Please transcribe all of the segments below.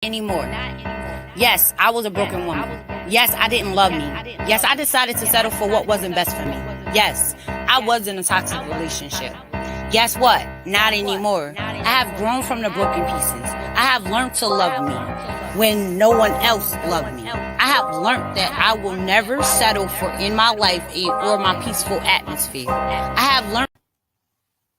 anymore. Yes, I was a broken woman. Yes, I didn't love me. Yes, I decided to settle for what wasn't best for me. Yes, I was in a toxic relationship. Guess what? Not anymore. I have grown from the broken pieces. I have learned to love me when no one else loved me. I have learned that I will never settle for in my life or my peaceful atmosphere. I have learned.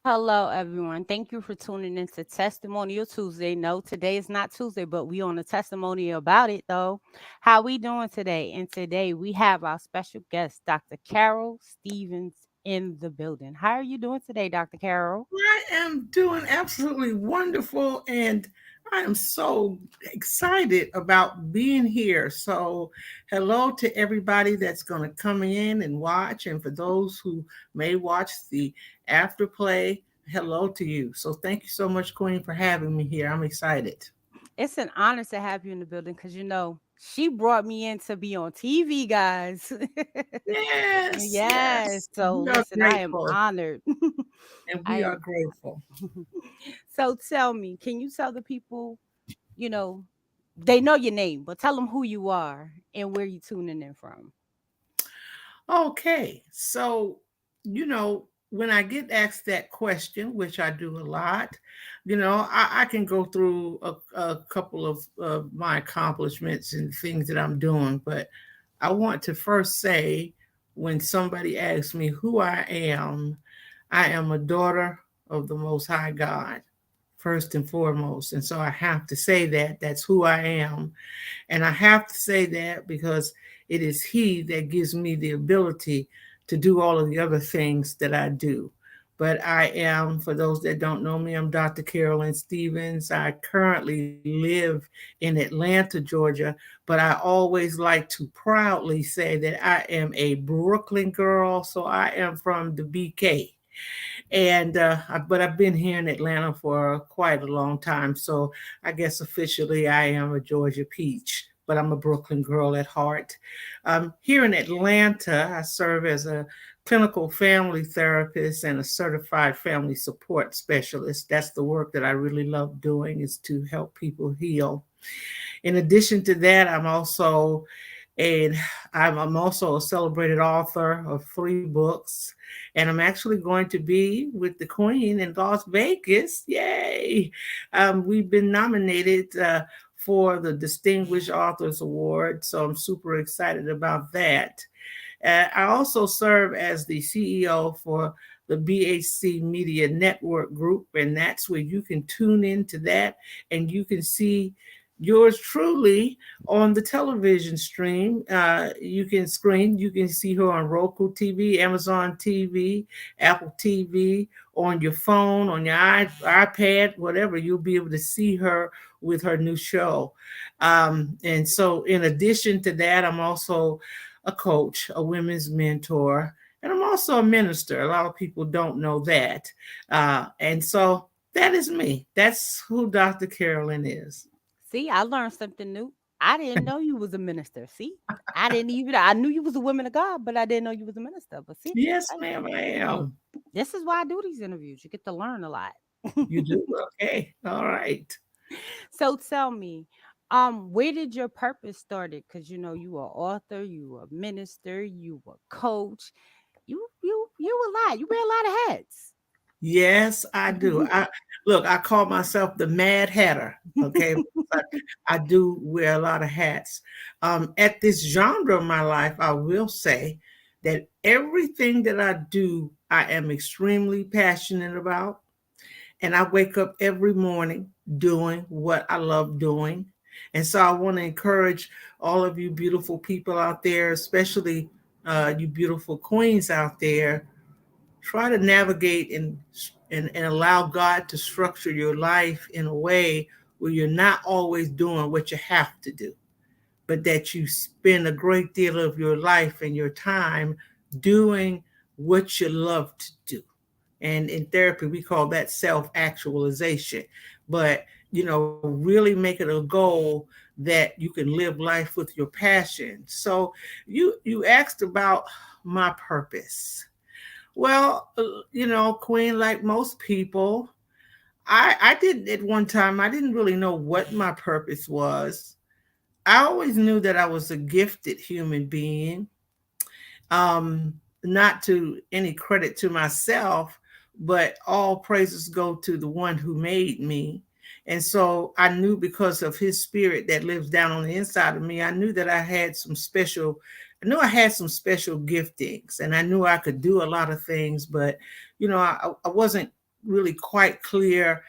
Hello, everyone. Thank you for tuning in to Testimonial Tuesday. No, today is not Tuesday, but we on a testimony about it, though. How we doing today? And today we have our special guest, Dr. Carol Stevens, in the building. How are you doing today, Dr. Carol? I am doing absolutely wonderful, and I am so excited about being here. So, hello to everybody that's going to come in and watch, and for those who may watch the afterplay, hello to you. So, thank you so much, Queen, for having me here. I'm excited. It's an honor to have you in the building because she brought me in to be on TV, guys. Yes, Yes. yes, So we are listen, I am grateful, honored. and I we are am. grateful. So tell me, can you tell the people, you know, they know your name, but tell them who you are and where you tuning in from. Okay, so when I get asked that question, which I do a lot, I can go through a couple of my accomplishments and things that I'm doing, but I want to first say when somebody asks me who I am a daughter of the Most High God, first and foremost. And so I have to say that that's who I am. And I have to say that because it is He that gives me the ability to do all of the other things that I do. But I am, for those that don't know me, I'm Dr. Carolyn Stevens. I currently live in Atlanta, Georgia, but I always like to proudly say that I am a Brooklyn girl. So I am from the BK. But I've been here in Atlanta for quite a long time, so I guess officially I am a Georgia peach, but I'm a Brooklyn girl at heart. Here in Atlanta, I serve as a clinical family therapist and a certified family support specialist. That's the work that I really love doing, is to help people heal. In addition to that, and I'm also a celebrated author of 3 books, and I'm actually going to be with the Queen in Las Vegas. Yay! We've been nominated for the Distinguished Authors Award, so I'm super excited about that. I also serve as the CEO for the BHC Media Network Group, and that's where you can tune into that and you can see yours truly on the television stream. You can see her on Roku TV, Amazon TV, Apple TV, on your phone, on your iPad, whatever. You'll be able to see her with her new show. And so, in addition to that, I'm also a coach, a women's mentor, and I'm also a minister. A lot of people don't know that. And so that is me. That's who Dr. Carolyn is. See, I learned something new. I didn't know you was a minister. See, I knew you was a woman of God, but I didn't know you was a minister. But see, Yes, I- ma'am, I am. this is why I do these interviews. You get to learn a lot. You do? Okay. All right. So tell me, where did your purpose started? Because you were author, you were minister, you were coach. You a lot. You wear a lot of hats. Yes, I do. I call myself the Mad Hatter. Okay. I, I do wear a lot of hats. At this genre of my life, I will say that everything that I do, I am extremely passionate about. And I wake up every morning doing what I love doing. And so I want to encourage all of you beautiful people out there, especially you beautiful queens out there. Try to navigate and allow God to structure your life in a way where you're not always doing what you have to do, but that you spend a great deal of your life and your time doing what you love to do. And in therapy, we call that self actualization. But, really make it a goal that you can live life with your passion. So you asked about my purpose. Well, Queen, like most people, I did at one time, I didn't really know what my purpose was. I always knew that I was a gifted human being. Not to any credit to myself, but all praises go to the one who made me. And so I knew, because of his spirit that lives down on the inside of me, I knew that I knew I had some special giftings, and I knew I could do a lot of things, but I wasn't really quite clear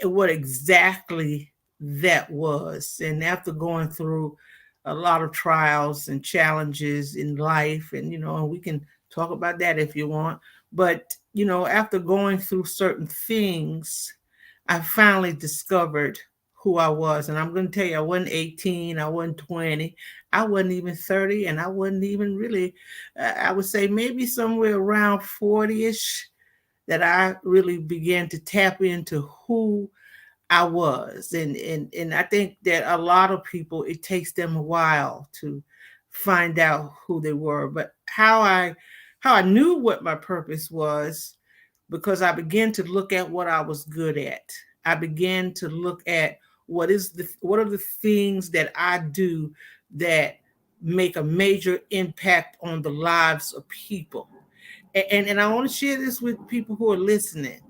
what exactly that was. And after going through a lot of trials and challenges in life, and we can talk about that if you want, but after going through certain things, I finally discovered who I was. And I'm going to tell you, I wasn't 18, I wasn't 20, I wasn't even 30, and I wasn't even really, I would say maybe somewhere around 40ish, that I really began to tap into who I was. And I think that a lot of people, it takes them a while to find out who they were. But how I knew what my purpose was, because I began to look at what I was good at. I began to look at what are the things that I do that make a major impact on the lives of people. And I want to share this with people who are listening,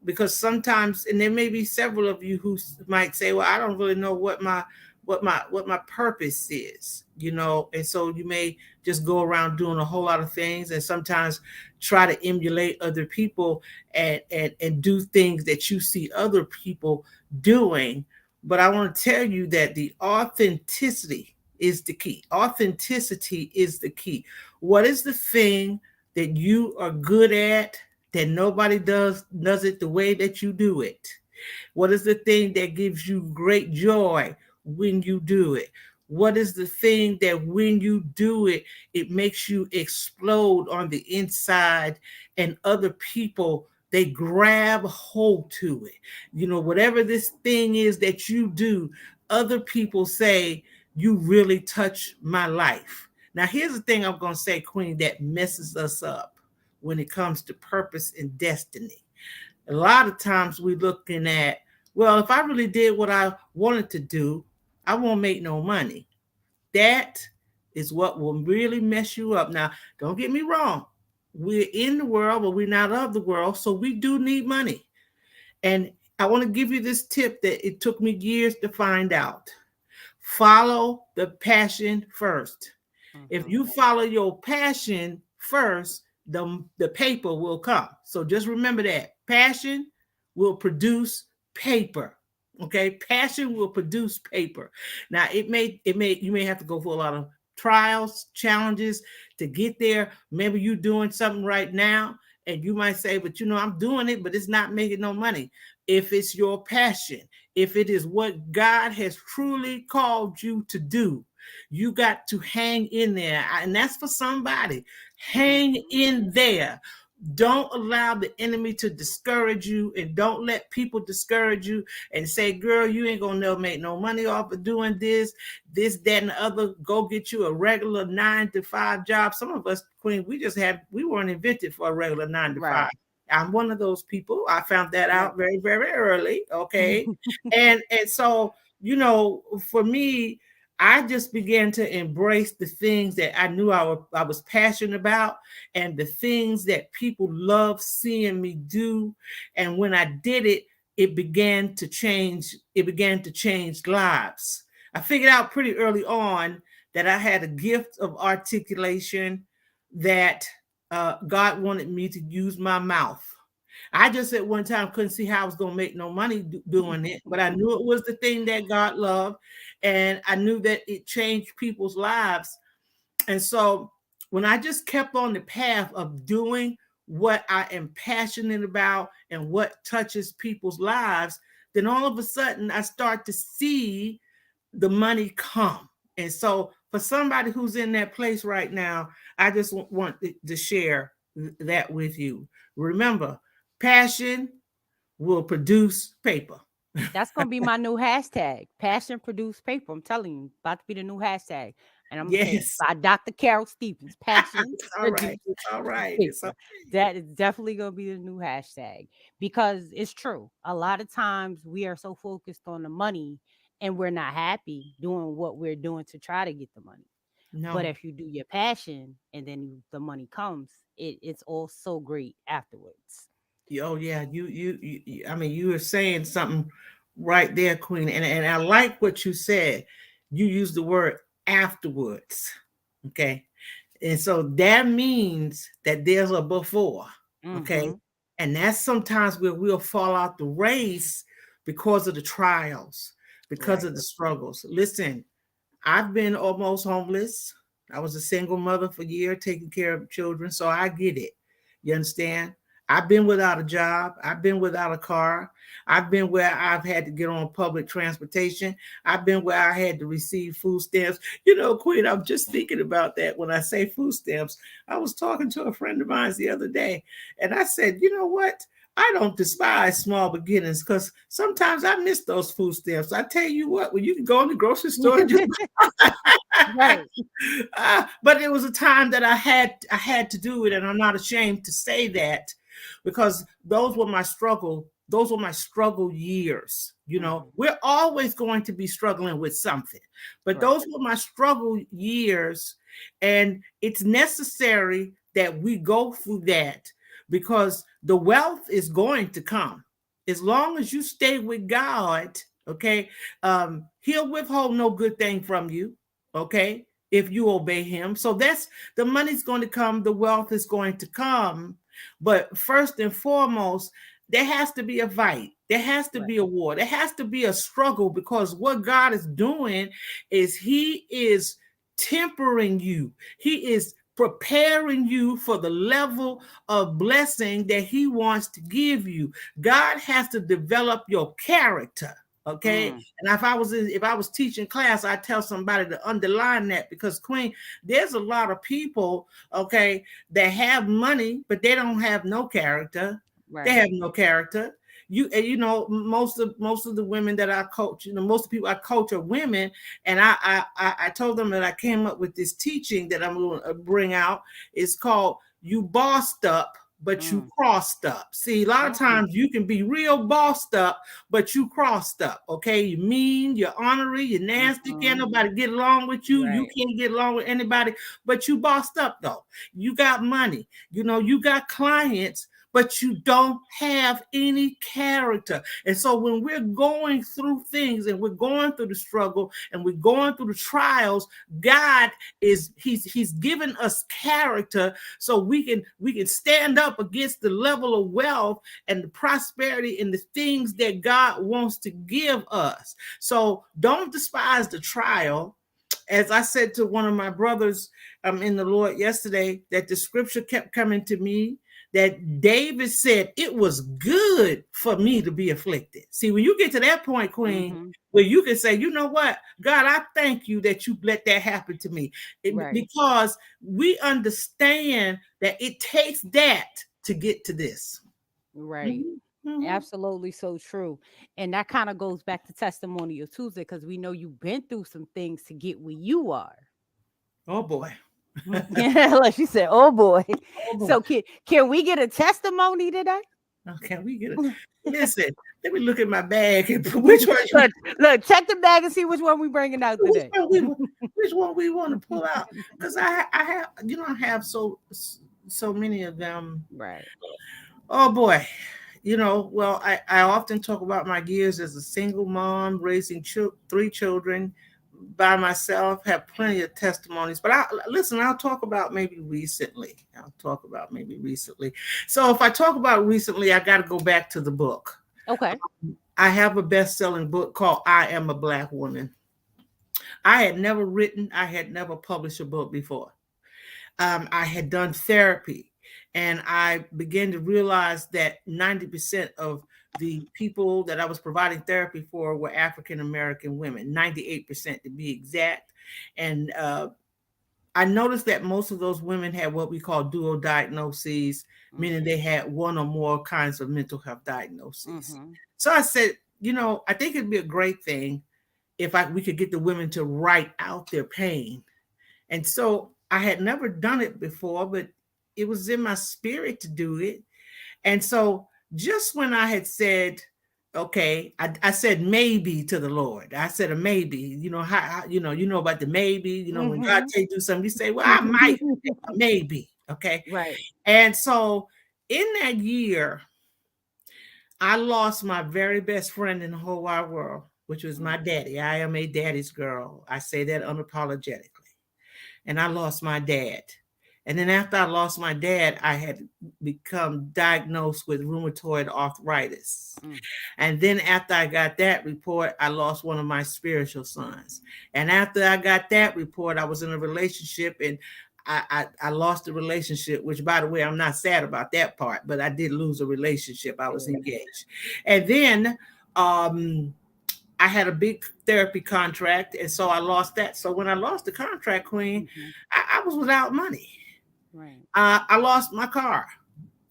because sometimes, and there may be several of you who might say, well, I don't really know what my purpose is, and so you may just go around doing a whole lot of things, and sometimes try to emulate other people, and do things that you see other people doing. But I want to tell you that the authenticity is the key. Authenticity is the key. What is the thing that you are good at, that nobody does it the way that you do it? What is the thing that gives you great joy when you do it? What is the thing that when you do it, it makes you explode on the inside, and other people, they grab hold to it? Whatever this thing is that you do, other people say, you really touch my life. Now, here's the thing I'm going to say, Queen, that messes us up when it comes to purpose and destiny. A lot of times we're looking at, well, if I really did what I wanted to do, I won't make no money. That is what will really mess you up. Now, don't get me wrong. We're in the world, but we're not of the world. So we do need money. And I want to give you this tip that it took me years to find out. Follow the passion first. If you follow your passion first, the paper will come. So just remember that passion will produce paper. Okay, passion will produce paper. Now you may have to go for a lot of trials, challenges to get there. Maybe you're doing something right now, and you might say, but I'm doing it, but it's not making no money. If it's your passion, if it is what God has truly called you to do, you got to hang in there. And that's for somebody. Hang in there. Don't allow the enemy to discourage you, and don't let people discourage you and say, girl, you ain't gonna never make no money off of doing this, that, and the other. Go get you a regular 9 to 5 job. Some of us, Queen, we weren't invented for a regular 9 to 5. Right. I'm one of those people. I found that out very, very early. Okay. and so, for me, I just began to embrace the things that I knew I was passionate about, and the things that people love seeing me do. And when I did it, it began to change. It began to change lives. I figured out pretty early on that I had a gift of articulation, that God wanted me to use my mouth. I just at one time couldn't see how I was going to make no money doing it, but I knew it was the thing that God loved, and I knew that it changed people's lives. And so when I just kept on the path of doing what I am passionate about and what touches people's lives, then all of a sudden I start to see the money come. And so for somebody who's in that place right now, I just want to share that with you. Remember, passion will produce paper. That's gonna be my new hashtag. Passion produce paper. I'm telling you, about to be the new hashtag. And I'm gonna say it Yes. by Dr. Carol Stevens, passion It's all right. produces It's all right. It's paper. okay. That is definitely gonna be the new hashtag because it's true. A lot of times we are so focused on the money and we're not happy doing what we're doing to try to get the money. But No. if you do your passion and then the money comes, it's all so great afterwards. Oh yeah, I mean, you were saying something right there, Queen, and I like what you said. You used the word afterwards, okay, and so that means that there's a before, okay, Mm-hmm. and that's sometimes where we'll fall out the race because of the trials, because Right. of the struggles. Listen, I've been almost homeless. I was a single mother for a year, taking care of children, so I get it. You understand? I've been without a job. I've been without a car. I've been where I've had to get on public transportation. I've been where I had to receive food stamps. You know, Queen, I'm just thinking about that when I say food stamps. I was talking to a friend of mine the other day, and I said, you know what? I don't despise small beginnings because sometimes I miss those food stamps. I tell you what, when you can go in the grocery store and just Right. but it was a time that I had to do it, and I'm not ashamed to say that because those were my struggle years. You know, Mm-hmm. we're always going to be struggling with something, but Right. those were my struggle years, and it's necessary that we go through that because the wealth is going to come as long as you stay with God. Okay, He'll withhold no good thing from you. Okay, if you obey him. So that's the money's going to come, the wealth is going to come. But first and foremost, there has to be a fight. There has to Right. be a war. There has to be a struggle because what God is doing is He is tempering you. He is preparing you for the level of blessing that He wants to give you. God has to develop your character. Okay. Mm. And if I was teaching class, I tell somebody to underline that because Queen, there's a lot of people, okay, that have money, but they don't have no character. They Right. have no character. Most of the women that I coach, most of the people I coach are women, and I told them that I came up with this teaching that I'm going to bring out. It's called "You Bossed Up, but you Mm. crossed up." See, a lot of Mm. times you can be real bossed up, but you crossed up. Okay, you mean, you're ornery, you're nasty. Can't Mm-hmm. nobody get along with you. You Right. can't get along with anybody, but you bossed up though. You got money. You got clients, but you don't have any character. And so when we're going through things and we're going through the struggle and we're going through the trials, God is He's given us character so we can stand up against the level of wealth and the prosperity and the things that God wants to give us. So don't despise the trial. As I said to one of my brothers in the Lord yesterday, that the scripture kept coming to me that David said it was good for me to be afflicted. See, when you get to that point, Queen, Mm-hmm. where you can say, you know what, God, I thank you that you let that happen to me. Right. Because we understand that it takes that to get to this. Right. Mhm, mhm. Absolutely so true. And that kind of goes back to Testimonial Tuesday because we know you've been through some things to get where you are. Oh boy. Yeah, like she said, oh boy. Oh boy. So can we get a testimony today? Okay, we get it. Listen, let me look at my bag and which one look, look, check the bag and see which one we bringing out which today. one we which one we want to pull out because I have I have so many of them. Right. Oh boy. Well, I often talk about my years as a single mom, raising three children by myself, have plenty of testimonies. But I'll talk about maybe recently. I'll talk about maybe recently. So if I talk about recently, I got to go back to the book. Okay. I have a best-selling book called I Am a Black Woman. I had never published a book before. I had done therapy, and I began to realize that 90% of the people that I was providing therapy for were African American women, 98% to be exact. And I noticed that most of those women had what we call dual diagnoses, meaning Mm-hmm. they had one or more kinds of mental health diagnoses. Mm-hmm. So I said, I think it'd be a great thing if we could get the women to write out their pain And so I had never done it before, but it was in my spirit to do it. And so just when I had said, okay, I said maybe to the Lord. I said a maybe. You know how you know about the maybe. You know when God Mhm. tell you do something, you say, "Well, I might, maybe." Okay, Right. and so in that year, I lost my very best friend in the whole wide world, which was my Mm. daddy. I am a daddy's girl. I say that unapologetically. And I lost my dad. And then after I lost my dad, I had become diagnosed with rheumatoid arthritis. Mm. And then after I got that report, I lost one of my spiritual sons. And after I got that report, I was in a relationship and I lost the relationship, which by the way, I'm not sad about that part, but I did lose a relationship. I was Yeah. engaged. And then I had a big therapy contract, and so I lost that. So when I lost the contract, Queen, Mhm. I was without money. Right. I lost my car.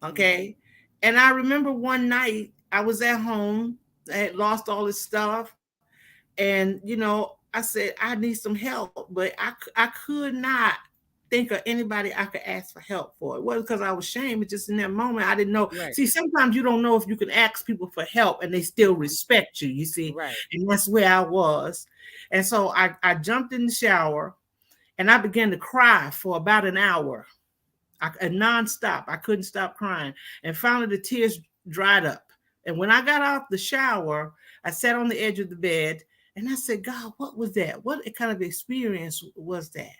Mm. Okay. And I remember one night I was at home, I had lost all this stuff. And, I said, I need some help, but I could not think of anybody I could ask for help for. It wasn't because I was ashamed. It's just in that moment, I didn't know. Right. See, sometimes you don't know if you can ask people for help and they still Mhm. respect you, you see. Right. And that's where I was. And so I jumped in the shower and I began to cry for about an hour. Nonstop. I couldn't stop crying. And finally, the tears dried up. And when I got out the shower, I sat on the edge of the bed and I said, God, what was that? What kind of experience was that?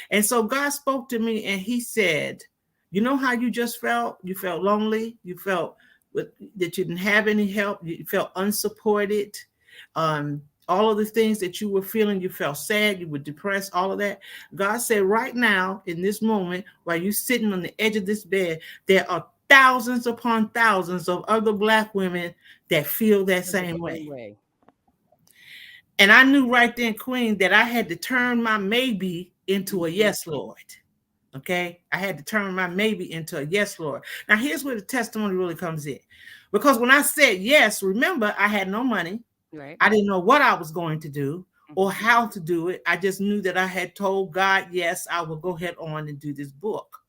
And so God spoke to me and he said, you know how you just felt? You felt lonely. You felt that you didn't have any help. You felt unsupported. All of the things that you were feeling, you felt sad, you were depressed, all of that. God said, right now, in this moment, while you're sitting on the edge of this bed, there are thousands upon thousands of other Black women that feel that Feel the same same way. way. And I knew right then, Queen, that I had to turn my maybe into a Mhm. yes, Lord. Okay. I had to turn my maybe into a yes, Lord. Now, here's where the testimony really comes in. Because when I said yes, remember, I had no money. Right. I didn't know what I was going to do or Mhm. how to do it. I just knew that I had told God, yes, I will go ahead on and do this book.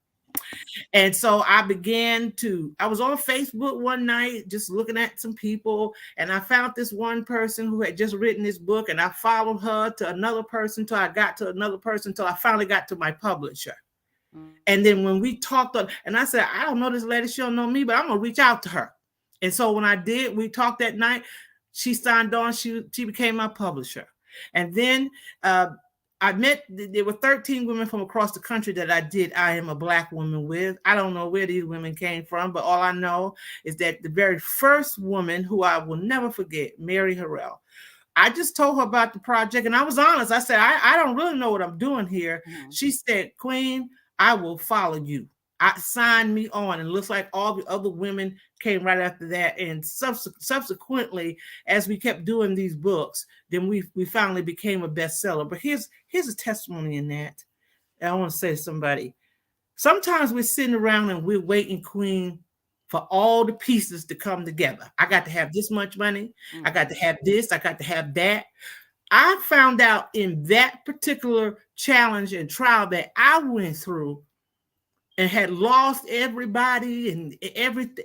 And so I was on Facebook one night just looking at some people, and I found this one person who had just written this book, and I followed her to another person till I got to another person till I finally got to my publisher. Mm. And then when we talked, and I said, I don't know this lady, she don't know me, but I'm gonna reach out to her. And so when I did, we talked that night. She signed on. She became my publisher. And then uh, I met. There were 13 women from across the country that I am a Black woman with. I don't know where these women came from, but all I know is that the very first woman who I will never forget, Mary Harrell. I just told her about the project and I was honest. I said, I don't really know what I'm doing here. Mhm. She said, Queen, I will follow you. I signed me on, and it looks like all the other women came right after that. And subsequently, as we kept doing these books, then we finally became a bestseller. But here's a testimony in that. And I want to say to somebody, sometimes we're sitting around and we're waiting, Queen, for all the pieces to come together. I got to have this much money. I got to Mhm. have this. I got to have that. I found out in that particular challenge and trial that I went through and had lost everybody and everything,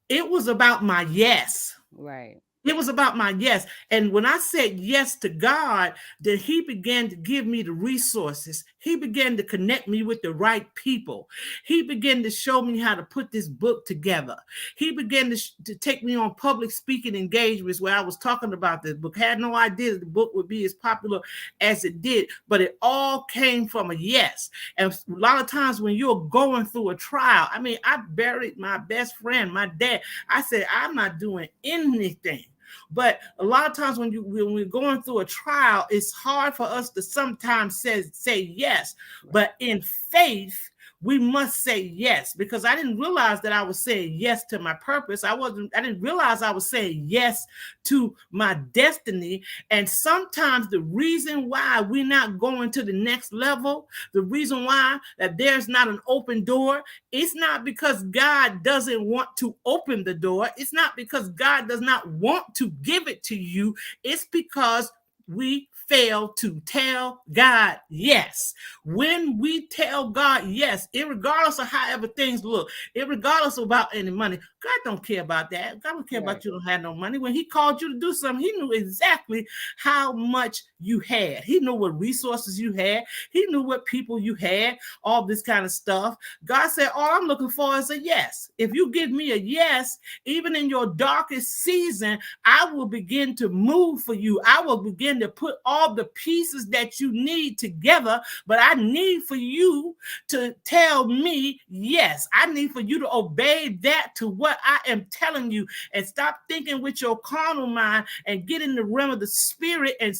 it was about my yes. Right. It was about my yes. And when I said yes to God, then He began to give me the resources. He began to connect me with the right people. He began to show me how to put this book together. He began to take me on public speaking engagements where I was talking about this book. I had no idea that the book would be as popular as it did, but it all came from a yes. And a lot of times when you're going through a trial, I mean, I buried my best friend, my dad. I said, I'm not doing anything. But a lot of times when we're going through a trial, it's hard for us to sometimes say yes. Right. But in faith, we must say yes, because I didn't realize that I was saying yes to my purpose. I didn't realize I was saying yes to my destiny. And sometimes the reason why we're not going to the next level, the reason why that there's not an open door, it's not because God doesn't want to open the door. It's not because God does not want to give it to you. It's because we fail to tell God yes. When we tell God yes, regardless of however things look, regardless about any money, God don't care about that. God don't care about you don't have no money. When he called you to do something, he knew exactly how much you had. He knew what resources you had. He knew what people you had, all this kind of stuff. God said, all I'm looking for is a yes. If you give me a yes, even in your darkest season, I will begin to move for you. I will begin to put all the pieces that you need together, but I need for you to tell me yes. I need for you to obey that to what I am telling you, and stop thinking with your carnal mind and get in the realm of the spirit and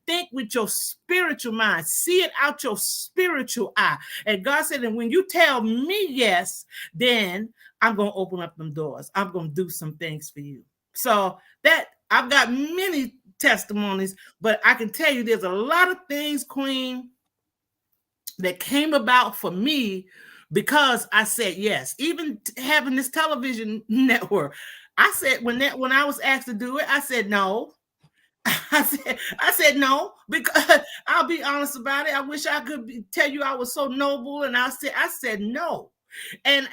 think with your spiritual mind. See it out your spiritual eye. And God said, and when you tell me yes, then I'm going to open up them doors. I'm going to do some things for you. So that I've got many testimonies, but I can tell you there's a lot of things, Queen, that came about for me because I said yes. Even having this television network, I said when I was asked to do it, I said no. I said no, because I'll be honest about it. I wish I could tell you I was so noble, and I said no. And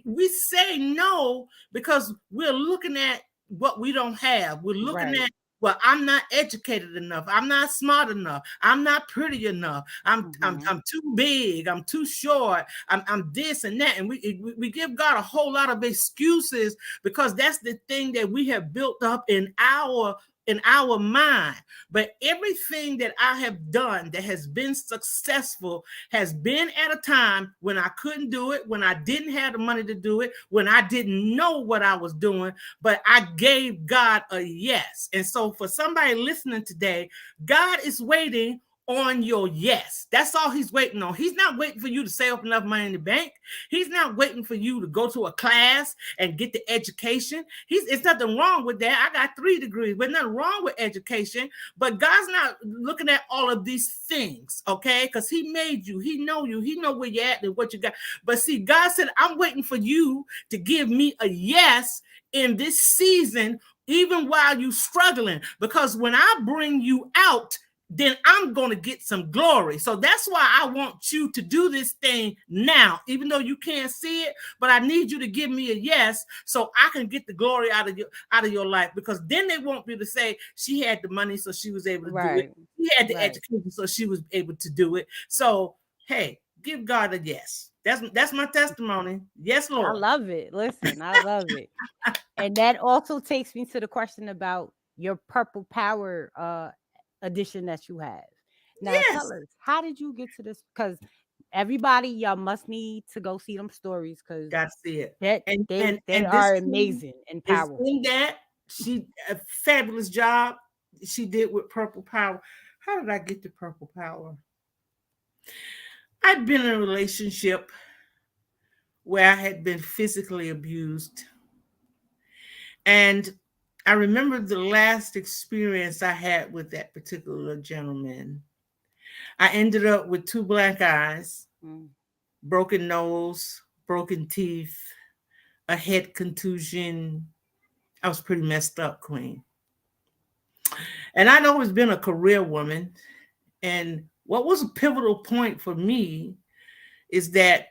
we say no because we're looking at what we don't have. We're looking at, well, I'm not educated enough. I'm not smart enough. I'm not pretty enough. I'm too big. I'm too short. I'm this and that. And we give God a whole lot of excuses because that's the thing that we have built up in our mind. But everything that I have done that has been successful has been at a time when I couldn't do it, when I didn't have the money to do it, when I didn't know what I was doing, but I gave God a yes. And so for somebody listening today, God is waiting on your yes. That's all he's waiting on. He's not waiting for you to save up enough money in the bank. He's not waiting for you to go to a class and get the education. It's nothing wrong with that. I got 3 degrees, but nothing wrong with education. But God's not looking at all of these things, okay? Because he made you. He know you. He know where you're at and what you got. But see, God said, I'm waiting for you to give me a yes in this season, even while you're struggling. Because when I bring you out, then I'm going to get some glory. So that's why I want you to do this thing now, even though you can't see it, but I need you to give me a yes so I can get the glory out of your life, because then they won't be able to say she had the money so she was able to do it. She had the education so she was able to do it. So, hey, give God a yes. That's my testimony. Yes, Lord. I love it. Listen, I love it. And that also takes me to the question about your Purple Power edition that you have. Now, tell us, how did you get to this? Because everybody, y'all must need to go see them stories, because got to see it. They are amazing and powerful. In that, she a fabulous job she did with Purple Power. How did I get to Purple Power? I'd been in a relationship where I had been physically abused. And I remember the last experience I had with that particular gentleman. I ended up with 2 black eyes, broken nose, broken teeth, a head contusion. I was pretty messed up, Queen. And I'd always been a career woman. And what was a pivotal point for me is that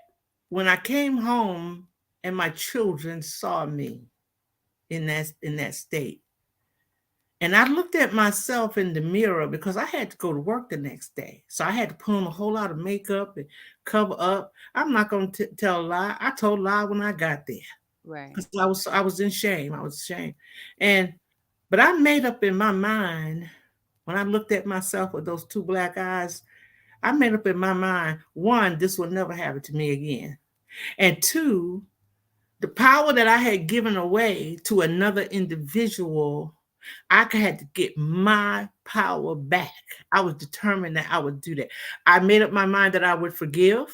when I came home and my children saw me in that state, and I looked at myself in the mirror because I had to go to work the next day. So I had to put on a whole lot of makeup and cover up. I'm not going to tell a lie. I told a lie when I got there. Right. Because I was in shame. I was ashamed. But I made up in my mind, when I looked at myself with those 2 black eyes, I made up in my mind, 1, this will never happen to me again. And 2, the power that I had given away to another individual, I had to get my power back. I was determined that I would do that. I made up my mind that I would forgive,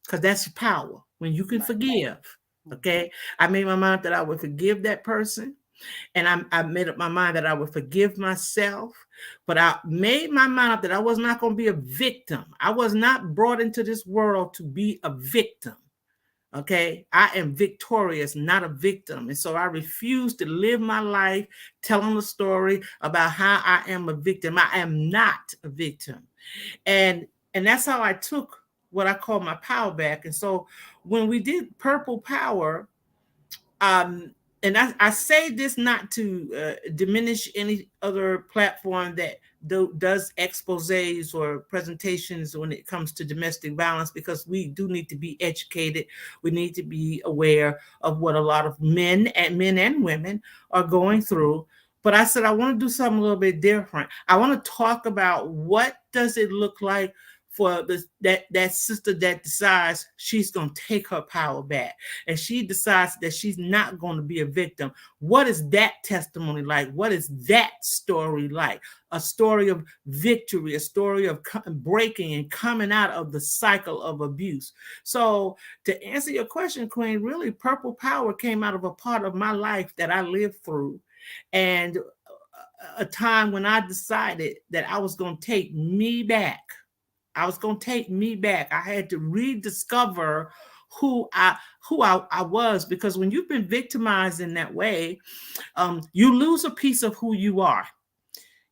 because that's power when you can forgive. Okay. I made my mind that I would forgive that person. And I made up my mind that I would forgive myself. But I made my mind up that I was not going to be a victim. I was not brought into this world to be a victim. Okay, I am victorious, not a victim. And so I refuse to live my life telling a story about how I am a victim. I am not a victim. And that's how I took what I call my power back. And so when we did Purple Power, um, and I say this not to diminish any other platform that does exposés or presentations when it comes to domestic violence, because we do need to be educated. We need to be aware of what a lot of men and women are going through. But I said I want to do something a little bit different. I want to talk about what does it look like for that sister that decides she's going to take her power back, and she decides that she's not going to be a victim. What is that testimony like? What is that story like? A story of victory, a story of breaking and coming out of the cycle of abuse. So to answer your question, Queen, really Purple Power came out of a part of my life that I lived through, and a time when I decided that I was going to take me back. I was going to take me back. I had to rediscover who I was, because when you've been victimized in that way, you lose a piece of who you are.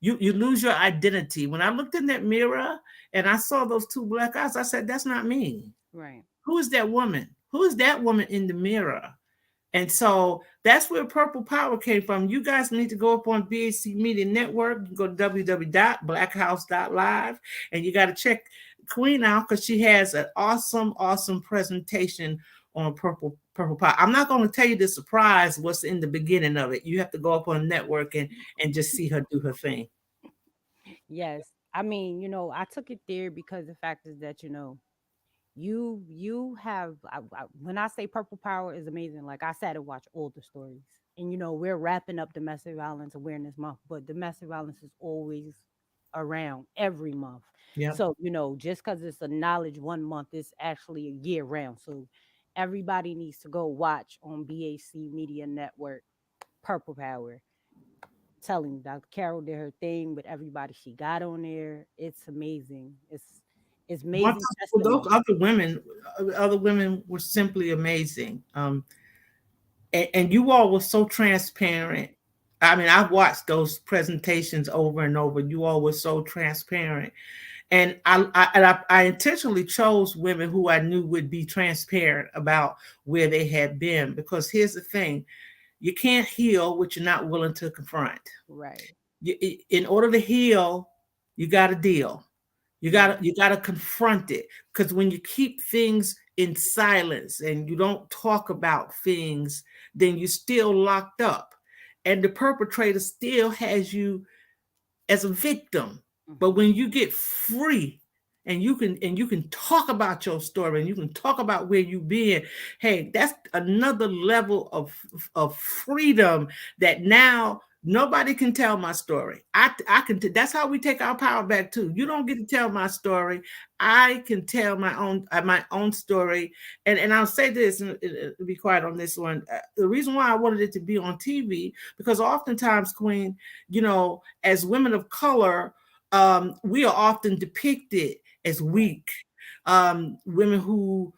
You lose your identity. When I looked in that mirror and I saw those two black eyes, I said, "That's not me. Right. Who is that woman? Who is that woman in the mirror?" And so that's where Purple Power came from. You guys need to go up on BAC Media Network. You can go to www.blackhouse.live, and you got to check Queen out, because she has an awesome presentation on Purple Power. I'm not going to tell you the surprise what's in the beginning of it. You have to go up on the network and just see her do her thing. Yes. I mean, I took it there because the fact is that, you have when I say Purple Power is amazing, like I sat and watched all the stories. And we're wrapping up Domestic Violence Awareness Month, but domestic violence is always around every month. Yeah. So, just because it's a knowledge 1 month, it's actually a year round. So everybody needs to go watch on BAC Media Network Purple Power. Telling Dr. Carol did her thing with everybody she got on there. It's amazing. It's amazing Those testimony. other women were simply amazing. And you all were so transparent. I mean, I've watched those presentations over and over. You all were so transparent, and I intentionally chose women who I knew would be transparent about where they had been, because here's the thing: you can't heal what you're not willing to confront. Right. In order to heal, you got to deal. You gotta confront it, because when you keep things in silence and you don't talk about things, then you're still locked up, and the perpetrator still has you as a victim. But when you get free and you can talk about your story and you can talk about where you've been, hey, that's another level of freedom, that now nobody can tell my story. I can that's how we take our power back too. You don't get to tell my story. I can tell my own story. And I'll say this, and be quiet on this one. The reason why I wanted it to be on TV, because oftentimes, Queen, as women of color, we are often depicted as weak, women who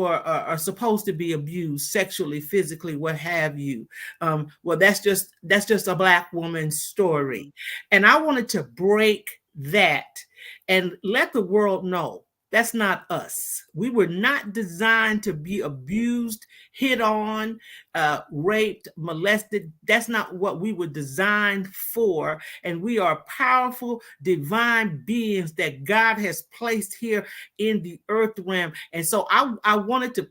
are supposed to be abused sexually, physically, what have you. Well, that's just a Black woman's story, and I wanted to break that and let the world know that's not us. We were not designed to be abused, hit on, raped, molested. That's not what we were designed for. And we are powerful, divine beings that God has placed here in the earth realm. And so I wanted to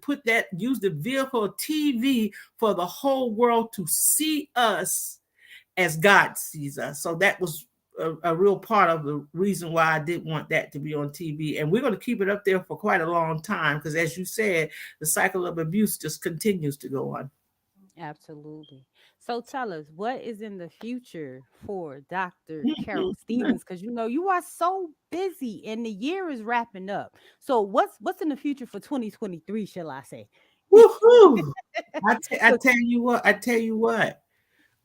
use the vehicle of TV for the whole world to see us as God sees us. So that was a real part of the reason why I did want that to be on TV. And we're going to keep it up there for quite a long time, because as you said, the cycle of abuse just continues to go on. Absolutely. So tell us, what is in the future for Dr. Carol Stevens? Because you are so busy and the year is wrapping up. So what's in the future for 2023, shall I say? Woohoo! I tell you what.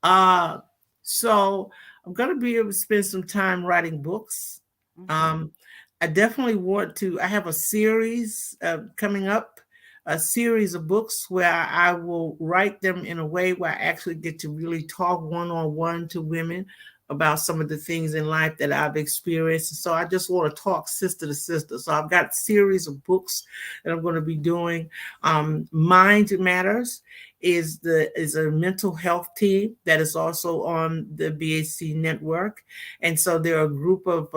Uh, so I'm gonna be able to spend some time writing books. Mhm. I definitely want to. I have a series coming up a series of books where I will write them in a way where I actually get to really talk one on one to women about some of the things in life that I've experienced. So I just want to talk sister to sister. So I've got a series of books that I'm going to be doing. Mind Matters is a mental health team that is also on the BAC network, and so there are a group of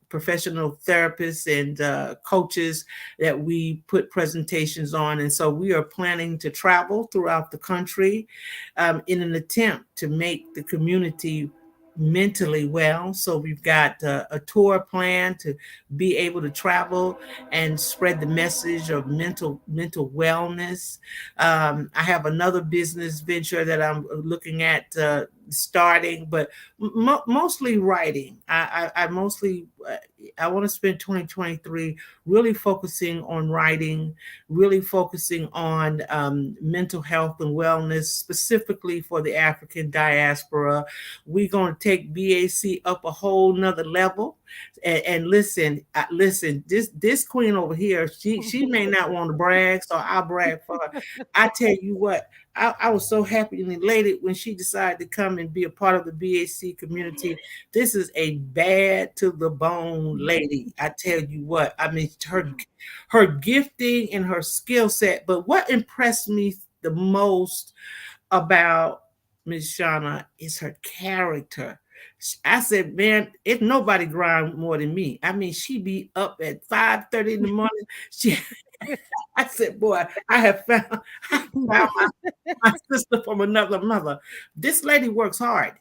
professional therapists and coaches that we put presentations on, and so we are planning to travel throughout the country in an attempt to make the community mentally well. So we've got a tour plan to be able to travel and spread the message of mental wellness. I have another business venture that I'm looking at starting, but mostly writing. I mostly I want to spend 2023 really focusing on writing, really focusing on mental health and wellness, specifically for the African diaspora. We're going to take BAC up a whole nother level. And listen, listen. This queen over here, she may not want to brag, so I'll brag for her. I tell you what, I was so happy and elated when she decided to come and be a part of the BAC community. This is a bad to the bone lady. I tell you what, I mean, her gifting and her skill set. But what impressed me the most about Miss Shauna is her character. I said, man, if nobody grind more than me, I mean, she be up at 5:30 in the morning. She, I said, boy, I found my sister from another mother. This lady works hard,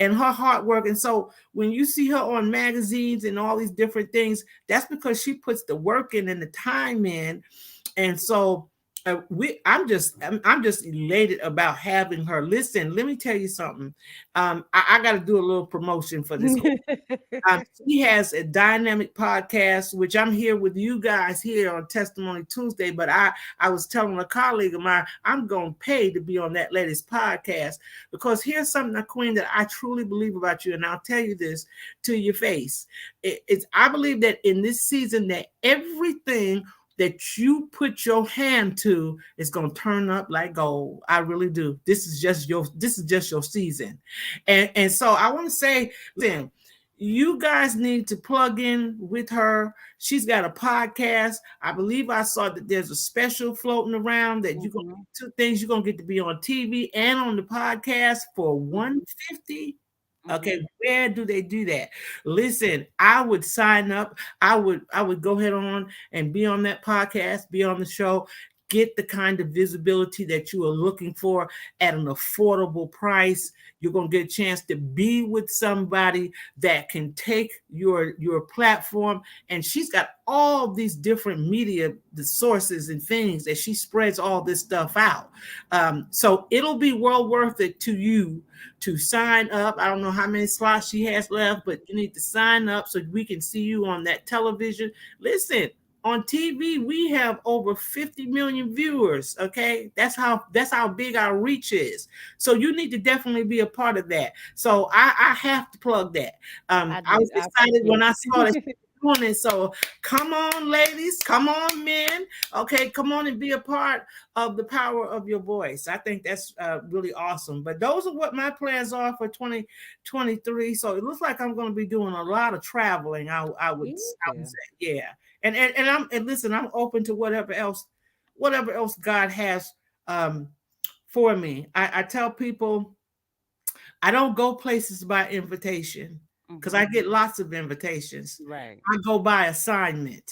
and her hard work. And so when you see her on magazines and all these different things, that's because she puts the work in and the time in. And so I'm just elated about having her. Listen, let me tell you something. I got to do a little promotion for this. She has a dynamic podcast, which I'm here with you guys here on Testimony Tuesday. But I was telling a colleague of mine, I'm going to pay to be on that lady's podcast, because here's something, Queen, that I truly believe about you. And I'll tell you this to your face. I believe that in this season that everything that you put your hand to is going to turn up like gold. I really do. This is just your season. And so I want to say, listen, you guys need to plug in with her. She's got a podcast. I believe I saw that there's a special floating around that you're going to two things. You're going to get to be on TV and on the podcast for $150. Okay, where do they do that? Listen, I would sign up. I would go ahead on and be on that podcast, be on the show, get the kind of visibility that you are looking for at an affordable price. You're going to get a chance to be with somebody that can take your platform. And she's got all these different media, the sources and things that she spreads all this stuff out. So it'll be well worth it to you to sign up. I don't know how many slots she has left, but you need to sign up so we can see you on that television. Listen, on TV, we have over 50 million viewers. Okay, that's how big our reach is. So you need to definitely be a part of that. So I have to plug that. I was excited when I saw this morning. So come on, ladies, come on, men. Okay, come on and be a part of the power of your voice. I think that's really awesome. But those are what my plans are for 2023. So it looks like I'm going to be doing a lot of traveling. I would say, yeah. And listen, I'm open to whatever else God has for me. I tell people I don't go places by invitation, because I get lots of invitations. Right. I go by assignment.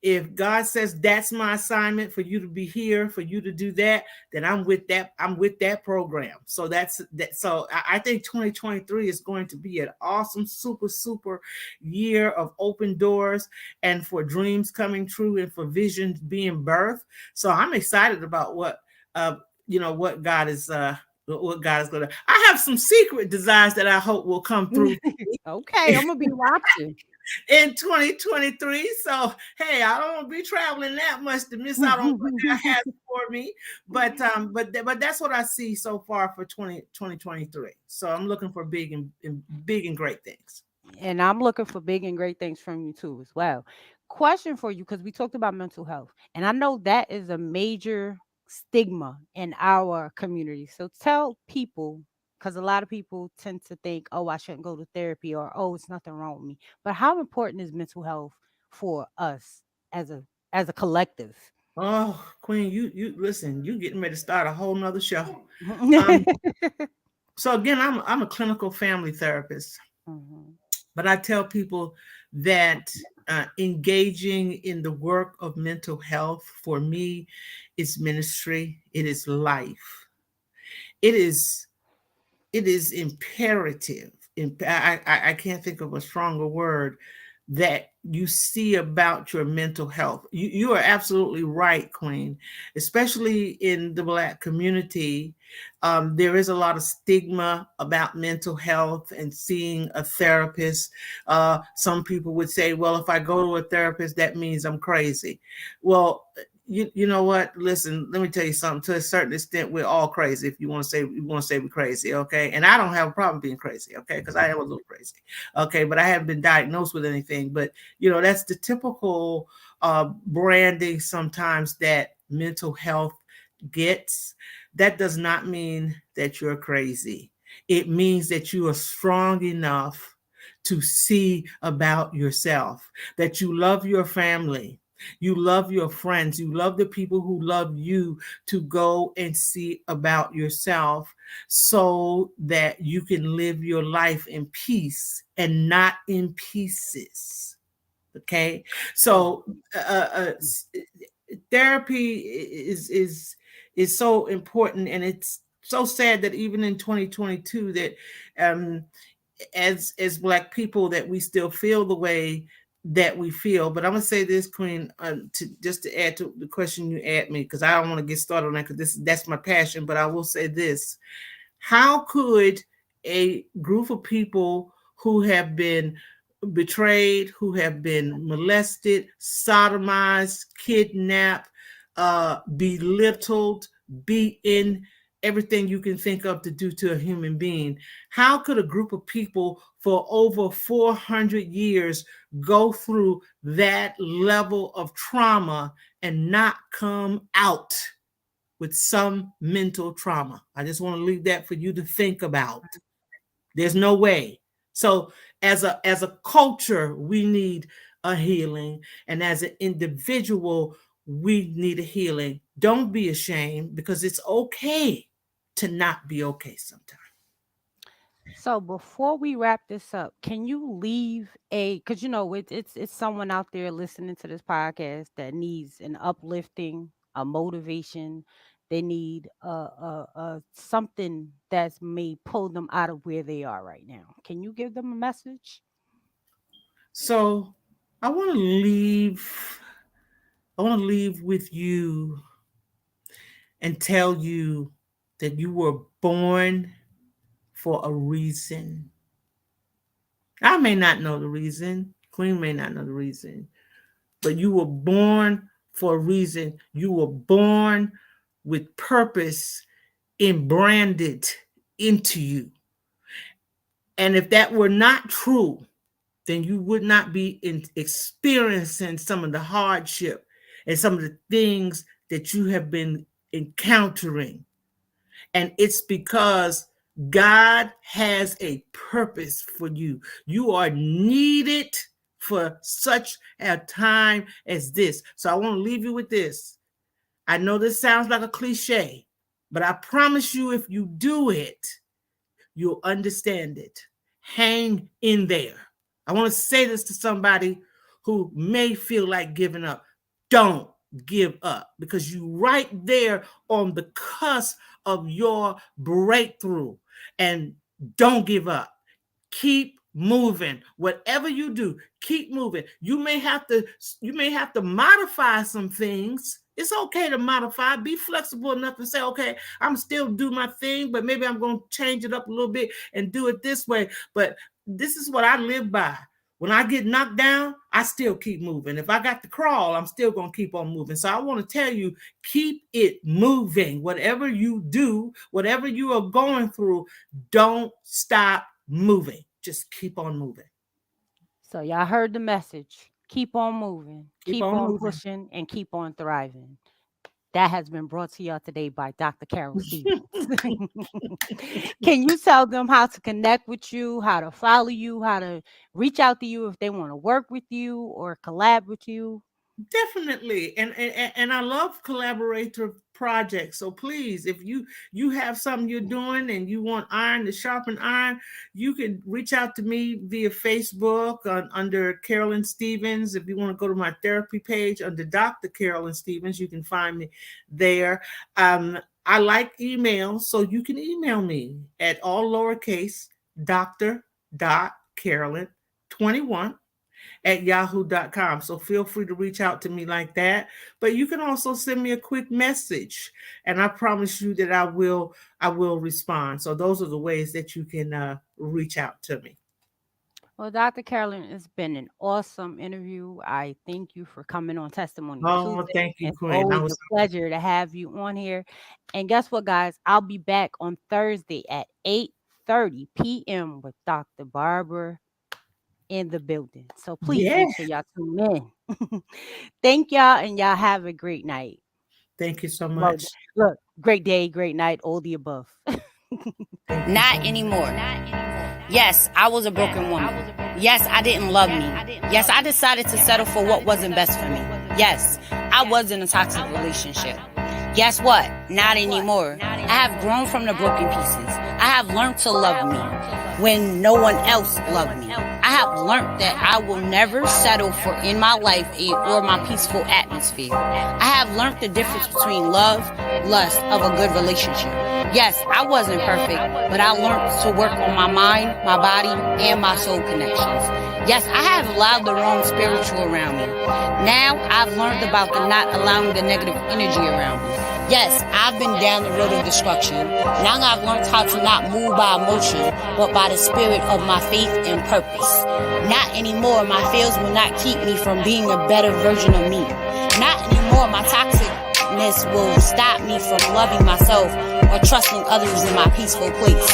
If God says that's my assignment for you to be here, for you to do that, then I'm with that program. So that's that. So I think 2023 is going to be an awesome, super year of open doors and for dreams coming true and for visions being birthed. So I'm excited about what God is what God is going to. I have some secret desires that I hope will come through. Okay, I'm gonna be watching in 2023. So hey, I don't want to be traveling that much to miss out on what God has for me. But that's what I see so far for 2023. So I'm looking for big and great things. and I'm looking for big and great things from you too as well. question for you, because we talked about mental health, and I know that is a major stigma in our community. So tell people, because a lot of people tend to think, oh, I shouldn't go to therapy, or oh, it's nothing wrong with me. But how important is mental health for us as a collective? Oh, Queen, you listen, you getting ready to start a whole nother show. Um, so again, I'm a clinical family therapist, Mhm. but I tell people that engaging in the work of mental health for me is ministry. It is life. It is it is imperative. I can't think of a stronger word that you see about your mental health. You are absolutely right, Queen. Especially in the Black community, there is a lot of stigma about mental health and seeing a therapist. Some people would say, well, if I go to a therapist, that means I'm crazy. Well, you know what? Listen, let me tell you something. To a certain extent, we're all crazy. If you want to say we're crazy, okay? And I don't have a problem being crazy, okay? Because I am a little crazy, okay? But I haven't been diagnosed with anything. But that's the typical branding sometimes that mental health gets. That does not mean that you're crazy. It means that you are strong enough to see about yourself, that you love your family, you love your friends, you love the people who love you, to go and see about yourself so that you can live your life in peace and not in pieces. Okay. So therapy is so important, and it's so sad that even in 2022 that um as Black people that we still feel the way that we feel. But I'm gonna say this, Queen, to just to add to the question you asked me, because I don't want to get started on that, because that's my passion. But I will say this: how could a group of people who have been betrayed, who have been molested, sodomized, kidnapped, belittled, beaten, everything you can think of to do to a human being, how could a group of people for over 400 years go through that level of trauma and not come out with some mental trauma? I just want to leave that for you to think about. There's no way. So as a culture, we need a healing, and as an individual, we need a healing. Don't be ashamed, because it's okay to not be okay sometimes. So before we wrap this up, can you leave because it's someone out there listening to this podcast that needs an uplifting, a motivation. They need something that's may pull them out of where they are right now. Can you give them a message? So I want to leave I want to leave with you and tell you that you were born for a reason. I may not know the reason. Queen may not know the reason, but you were born for a reason. You were born with purpose branded into you. And if that were not true, then you would not be experiencing some of the hardship and some of the things that you have been encountering. And it's because God has a purpose for you. You are needed for such a time as this. So I want to leave you with this. I know this sounds like a cliche, but I promise you, if you do it, you'll understand it. Hang in there. I want to say this to somebody who may feel like giving up. Don't give up, because you're right there on the cusp of your breakthrough. And don't give up. Keep moving. Whatever you do, keep moving. You may have to modify some things. It's okay to modify. Be flexible enough to say, okay, I'm still do my thing, but maybe I'm going to change it up a little bit and do it this way. But this is what I live by. When I get knocked down, I still keep moving. If I got to crawl, I'm still going to keep on moving. So I want to tell you, keep it moving. Whatever you do, whatever you are going through, don't stop moving. Just keep on moving. So y'all heard the message. Keep on moving. Keep on moving. Pushing and keep on thriving. That has been brought to y'all today by Dr. Carol Stevens. Can you tell them how to connect with you, how to follow you, how to reach out to you if they want to work with you or collab with you? Definitely. And I love collaborative projects. So please, if you have something you're doing and you want iron to sharpen iron, you can reach out to me via Facebook under Carolyn Stevens. If you want to go to my therapy page under Dr. Carolyn Stevens, you can find me there. I like emails, so you can email me at all lowercase dr.carolyn21@yahoo.com. So feel free to reach out to me like that. But you can also send me a quick message, and I promise you that I will respond. So those are the ways that you can reach out to me. Well, Dr. Carolyn, it's been an awesome interview. I thank you for coming on Testimonial Tuesday. Thank you, It's Quinn. always a pleasure to have you on here. And guess what, guys? I'll be back on Thursday at 8:30 p.m. with Dr. Barbara in the building. So please make sure y'all tune in. Thank y'all, and y'all have a great night. Thank you so much. Look, great day, great night, all the above. Not anymore. Yes, I was a broken woman. Yes, I didn't love me. Yes, I decided to settle for what wasn't best for me. Yes, I was in a toxic relationship. Guess what? Not anymore. I have grown from the broken pieces. I have learned to love me when no one else loved me. I have learned that I will never settle for in my life or my peaceful atmosphere. I have learned the difference between love, lust of a good relationship. Yes, I wasn't perfect, but I learned to work on my mind, my body, and my soul connections. Yes, I have allowed the wrong spiritual around me. Now I've learned about the not allowing the negative energy around me. Yes, I've been down the road of destruction. Now I've learned how to not move by emotion, but by the spirit of my faith and purpose. Not anymore, my fears will not keep me from being a better version of me. Not anymore, my toxicness will stop me from loving myself or trusting others in my peaceful place.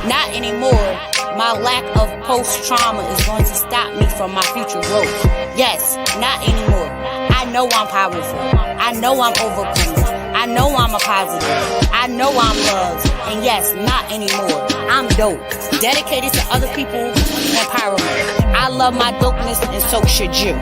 Not anymore, my lack of post-trauma is going to stop me from my future growth. Yes, not anymore. I know I'm powerful. I know I'm overcoming. I know I'm a positive. I know I'm loved. And yes, not anymore. I'm dope. Dedicated to other people's empowerment. I love my dopeness, and so should you.